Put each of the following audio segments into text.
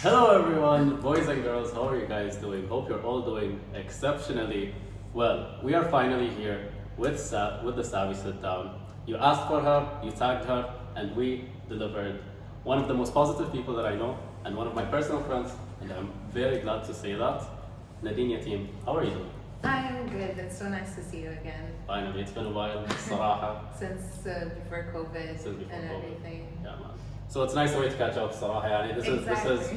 Hello everyone, boys and girls, how are you guys doing? Hope you're all doing exceptionally well. We are finally here with the Savii Sit Down. You asked for her, you tagged her, and we delivered. One of the most positive people that I know, and one of my personal friends, and I'm very glad to say that. Nadeen Yateem, how are you doing? I'm good. It's so nice to see you again. Finally, it's been a while, صراحة. Since before COVID Since before and COVID. everything. Yeah, man. So it's a nice way to catch up, صراحة. يعني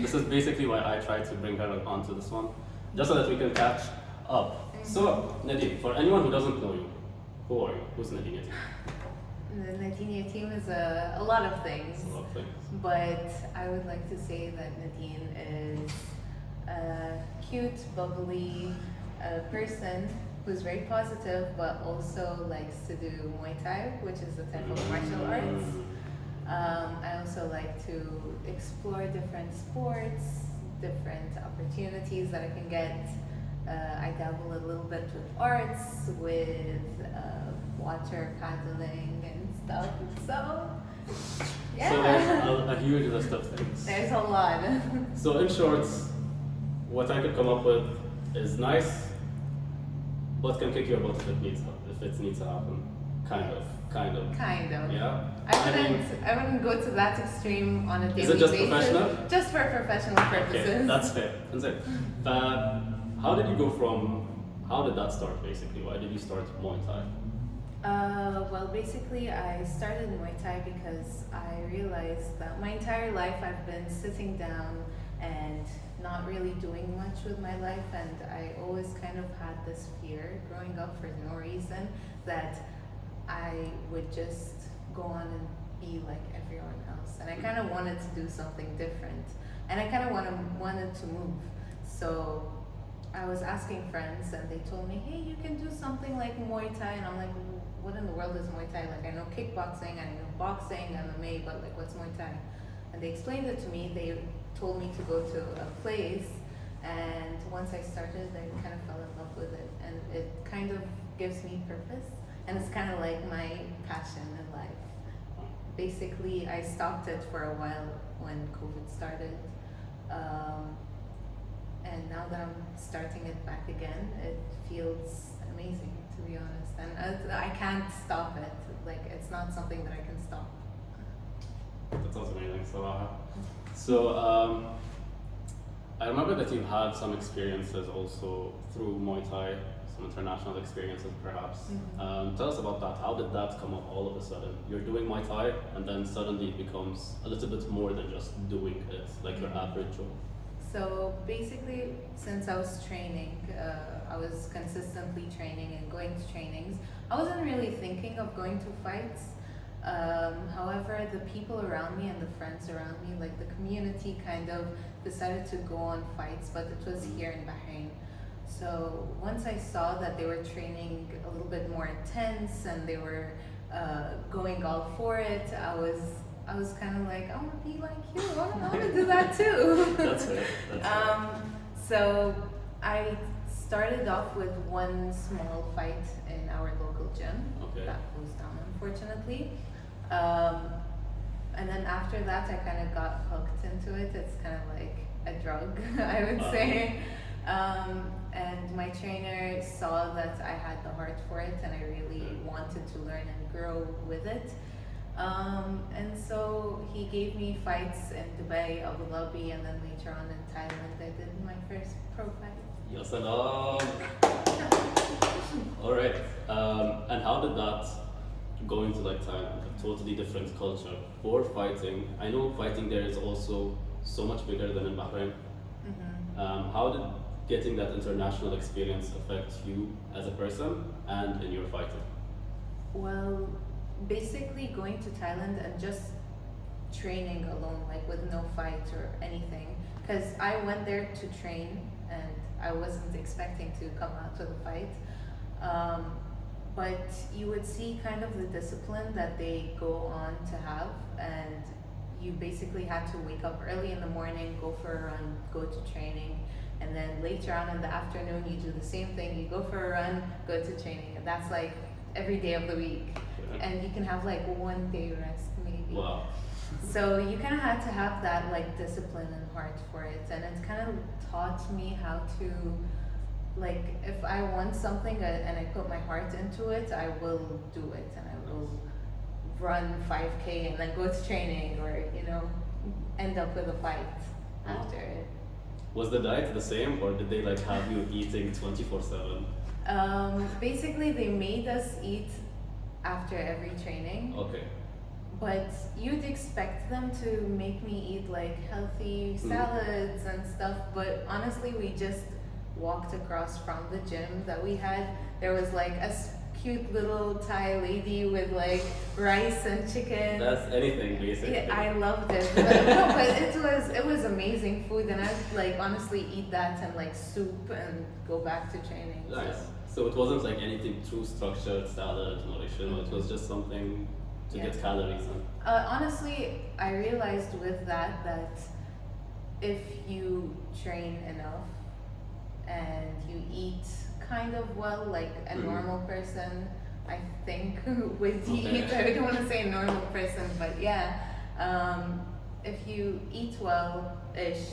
this is basically why I tried to bring her onto this one, just so that we can catch up. So Nadeen, for anyone who doesn't know you, who are you? Who's Nadeen Yateem? Nadeen Yateem is a lot of things. A lot of things. But I would like to say that Nadeen is a cute, bubbly person who's very positive, but also likes to do Muay Thai, which is a type of martial arts. I also like to explore different sports, different opportunities that I can get. I dabble a little bit with arts, with water paddling and stuff. So, yeah. So there's a huge list of things. There's a lot. So in short, what I could come up with is nice, but can kick your butt if it needs to happen. Kind of. Kind of. Yeah. I wouldn't go to that extreme on a daily basis. Is it just professional? Just for professional purposes. Okay, that's fair. That's it. But how did that start basically? Why did you start Muay Thai? Well, basically, I started Muay Thai because I realized that my entire life I've been sitting down and not really doing much with my life, and I always kind of had this fear growing up for no reason that I would just go on and be like everyone else, and I kind of wanted to do something different, and I kind of wanted to move. So I was asking friends, and they told me, "Hey, you can do something like Muay Thai," and I'm like, "What in the world is Muay Thai? Like, I know kickboxing, I know boxing, MMA, but like, what's Muay Thai?" And they explained it to me. They told me to go to a place, and once I started, I kind of fell in love with it, and it kind of gives me purpose. And it's kind of like my passion in life. Basically, I stopped it for a while when COVID started. And now that I'm starting it back again, it feels amazing, to be honest. And I can't stop it. Like, it's not something that I can stop. That sounds amazing, Salah. So I remember that you've had some experiences also through Muay Thai, some international experiences perhaps. Tell us about that. How did that come up all of a sudden? You're doing Muay Thai and then suddenly it becomes a little bit more than just doing it, like your average Joe. So basically, since I was training, I was consistently training and going to trainings. I wasn't really thinking of going to fights. However, the people around me and the friends around me, like the community, kind of decided to go on fights, but it was here in Bahrain. So once I saw that they were training a little bit more intense and they were going all for it, I was kind of like, I want to be like you. I want to do that too. That's right. So I started off with one small fight in our local gym. Okay. That closed down, unfortunately. And then after that, I kind of got hooked into it. It's kind of like a drug, I would say. And my trainer saw that I had the heart for it and I really wanted to learn and grow with it. And so he gave me fights in Dubai, Abu Dhabi, and then later on in Thailand, I did my first pro fight. Ya salam. All right. And how did that going to like Thailand, a totally different culture for fighting? I know fighting there is also so much bigger than in Bahrain. How did getting that international experience affect you as a person and in your fighting? Well, basically going to Thailand and just training alone, like with no fight or anything, because I went there to train and I wasn't expecting to come out with a fight. But you would see kind of the discipline that they go on to have, and you basically had to wake up early in the morning, go for a run, go to training, and then later on in the afternoon you do the same thing, you go for a run, go to training, and that's like every day of the week. And you can have like 1 day rest maybe. Wow. So you kind of had to have that like discipline and heart for it, and it's kind of taught me how to, like, if I want something and I put my heart into it, I will do it, and I will run 5K and then go to training, or end up with a fight after it. Was the diet the same, or did they like have you eating 24/7? Basically, they made us eat after every training. Okay. But you'd expect them to make me eat like healthy salads and stuff, but honestly, we just walked across from the gym that we had. There was like a cute little Thai lady with like rice and chicken. That's anything basically. Yeah, I loved it. But it was amazing food, and I'd like honestly eat that and like soup and go back to training. Nice. So it wasn't like anything too structured, salad, nutritional. It was just something to get calories in. Honestly, I realized with that if you train enough and you eat kind of well, like a normal person, I think would eat. I don't want to say a normal person, but yeah, if you eat well-ish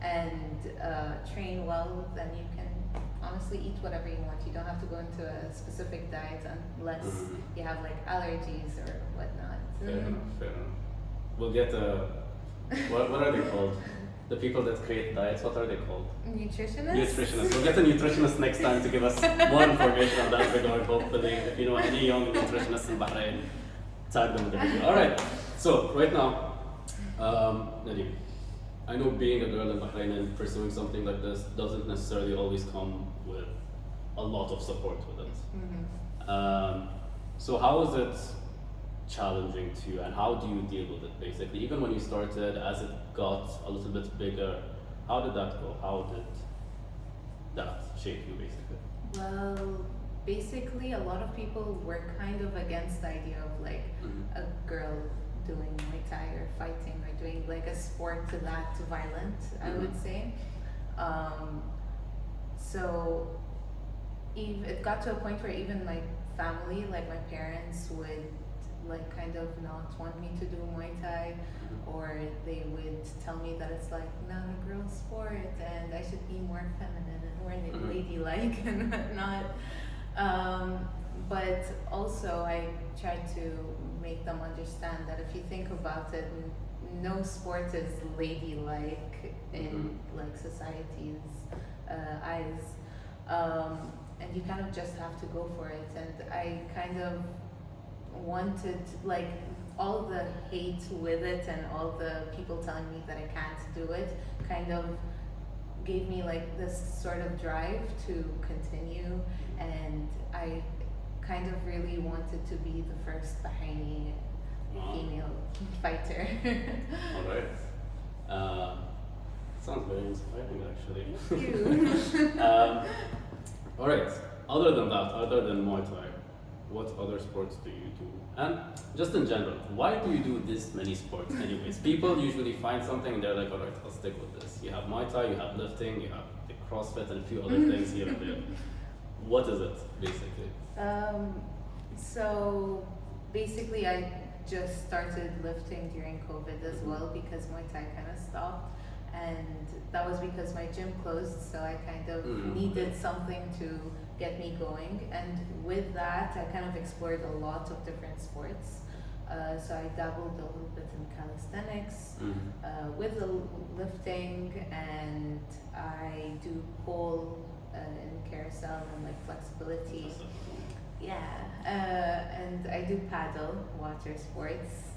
and train well, then you can honestly eat whatever you want. You don't have to go into a specific diet unless you have like allergies or whatnot. Fair enough. We'll get what are they called? The people that create diets, what are they called? Nutritionists. We'll get a nutritionist next time to give us more information on that regard, hopefully. If you know any young nutritionists in Bahrain, tag them in the video. Alright, so right now, Nadeen, I know being a girl in Bahrain and pursuing something like this doesn't necessarily always come with a lot of support with it. So how is it challenging to you, and how do you deal with it basically? Even when you started, as it got a little bit bigger, how did that go? How did that shape you basically? Well, basically a lot of people were kind of against the idea of like a girl doing Muay Thai or fighting or doing like a sport that violent, I would say. So it got to a point where even my family, like my parents, would like kind of not want me to do Muay Thai, or they would tell me that it's like not a girl sport and I should be more feminine and more ladylike and whatnot. But also I tried to make them understand that if you think about it, no sport is ladylike in like society's eyes, and you kind of just have to go for it. And I kind of wanted, like, all the hate with it and all the people telling me that I can't do it kind of gave me like this sort of drive to continue, and I kind of really wanted to be the first Bahraini female fighter. Alright. Sounds very inspiring actually. Thank you. Alright, other than that, other than Muay Thai, what other sports do you do? And just in general, why do you do this many sports anyways? People usually find something and they're like, alright, I'll stick with this. You have Muay Thai, you have lifting, you have the CrossFit and a few other things here and there. What is it, basically? So basically I just started lifting during COVID as well, because Muay Thai kind of stopped, and that was because my gym closed, so I kind of needed something to get me going. And with that, I kind of explored a lot of different sports. So I dabbled a little bit in calisthenics, with the lifting, and I do pole in carousel and like flexibility. Yeah, and I do paddle, water sports,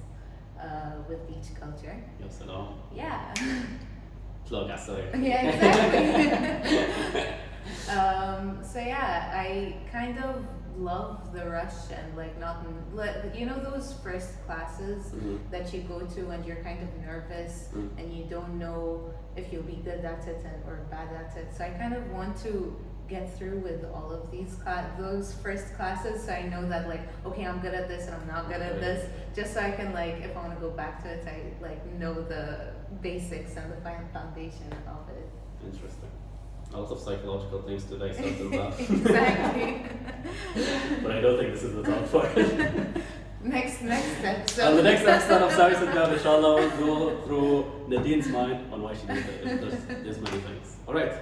with beach culture. Yes, hello. Yeah. Plug us there. Yeah, exactly. So yeah, I kind of love the rush and like not, you know, those first classes that you go to and you're kind of nervous and you don't know if you'll be good at it or bad at it. So I kind of want to get through with all of these those first classes, so I know that like, okay, I'm good at this and I'm not good at this, just so I can like, if I want to go back to it, I like know the basics and the foundation of it. Interesting. A lot of psychological things to dissect in that. Exactly. But I don't think this is the talk for it. next step. So And the next episode of Savii Sit Down, inshallah, will go through Nadeen's mind on why she did it. There's many things. All right,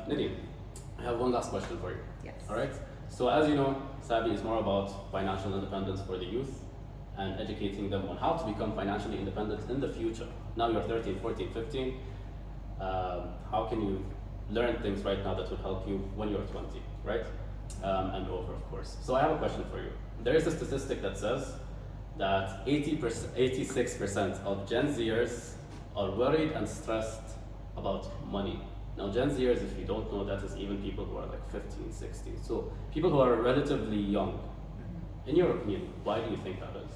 Nadeen, I have one last question for you. Yes. All right. So as you know, Savii is more about financial independence for the youth and educating them on how to become financially independent in the future. Now you're 13, 14, 15. How can you learn things right now that will help you when you're 20, right? And over, of course. So I have a question for you. There is a statistic that says that 86% of Gen Zers are worried and stressed about money. Now, Gen Zers, if you don't know, that is even people who are like 15, 16. So people who are relatively young. In your opinion, why do you think that is?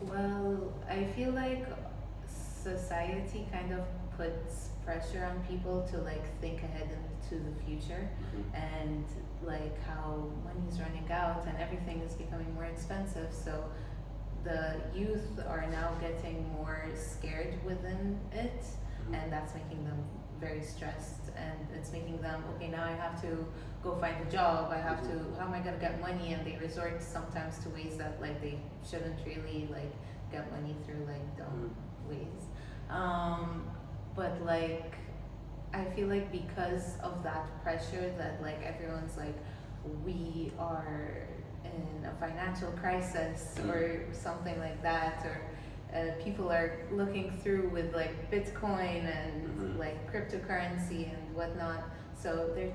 well, I feel like society kind of puts pressure on people to like think ahead into the future, and like how money's running out and everything is becoming more expensive. So the youth are now getting more scared within it, and that's making them very stressed, and it's making them, okay, now I have to go find a job, I have to, how am I gonna get money? And they resort sometimes to ways that like they shouldn't really like get money through like dumb ways. But like I feel like because of that pressure that like everyone's like, we are in a financial crisis or something like that, or people are looking through with like Bitcoin and like cryptocurrency and whatnot. So they're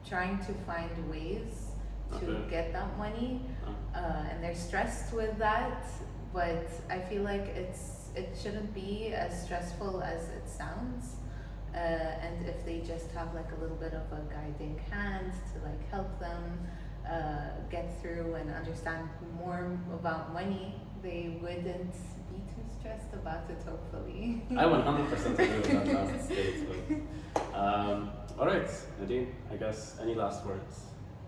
trying to find ways to get that money, and they're stressed with that. But I feel like it shouldn't be as stressful as it sounds. And if they just have like a little bit of a guiding hand to like help them get through and understand more about money, they wouldn't be too stressed about it, hopefully. I 100% agree with that last statement. All right, Nadeen, I guess any last words?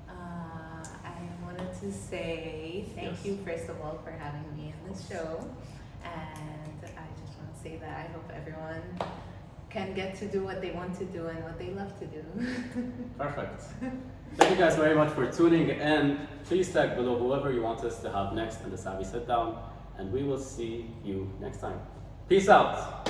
I wanted to say thank you, first of all, for having me in this show. And I just want to say that I hope everyone can get to do what they want to do and what they love to do. Perfect. Thank you guys very much for tuning in. Please tag below whoever you want us to have next in the Savii Sit Down, and we will see you next time. Peace out.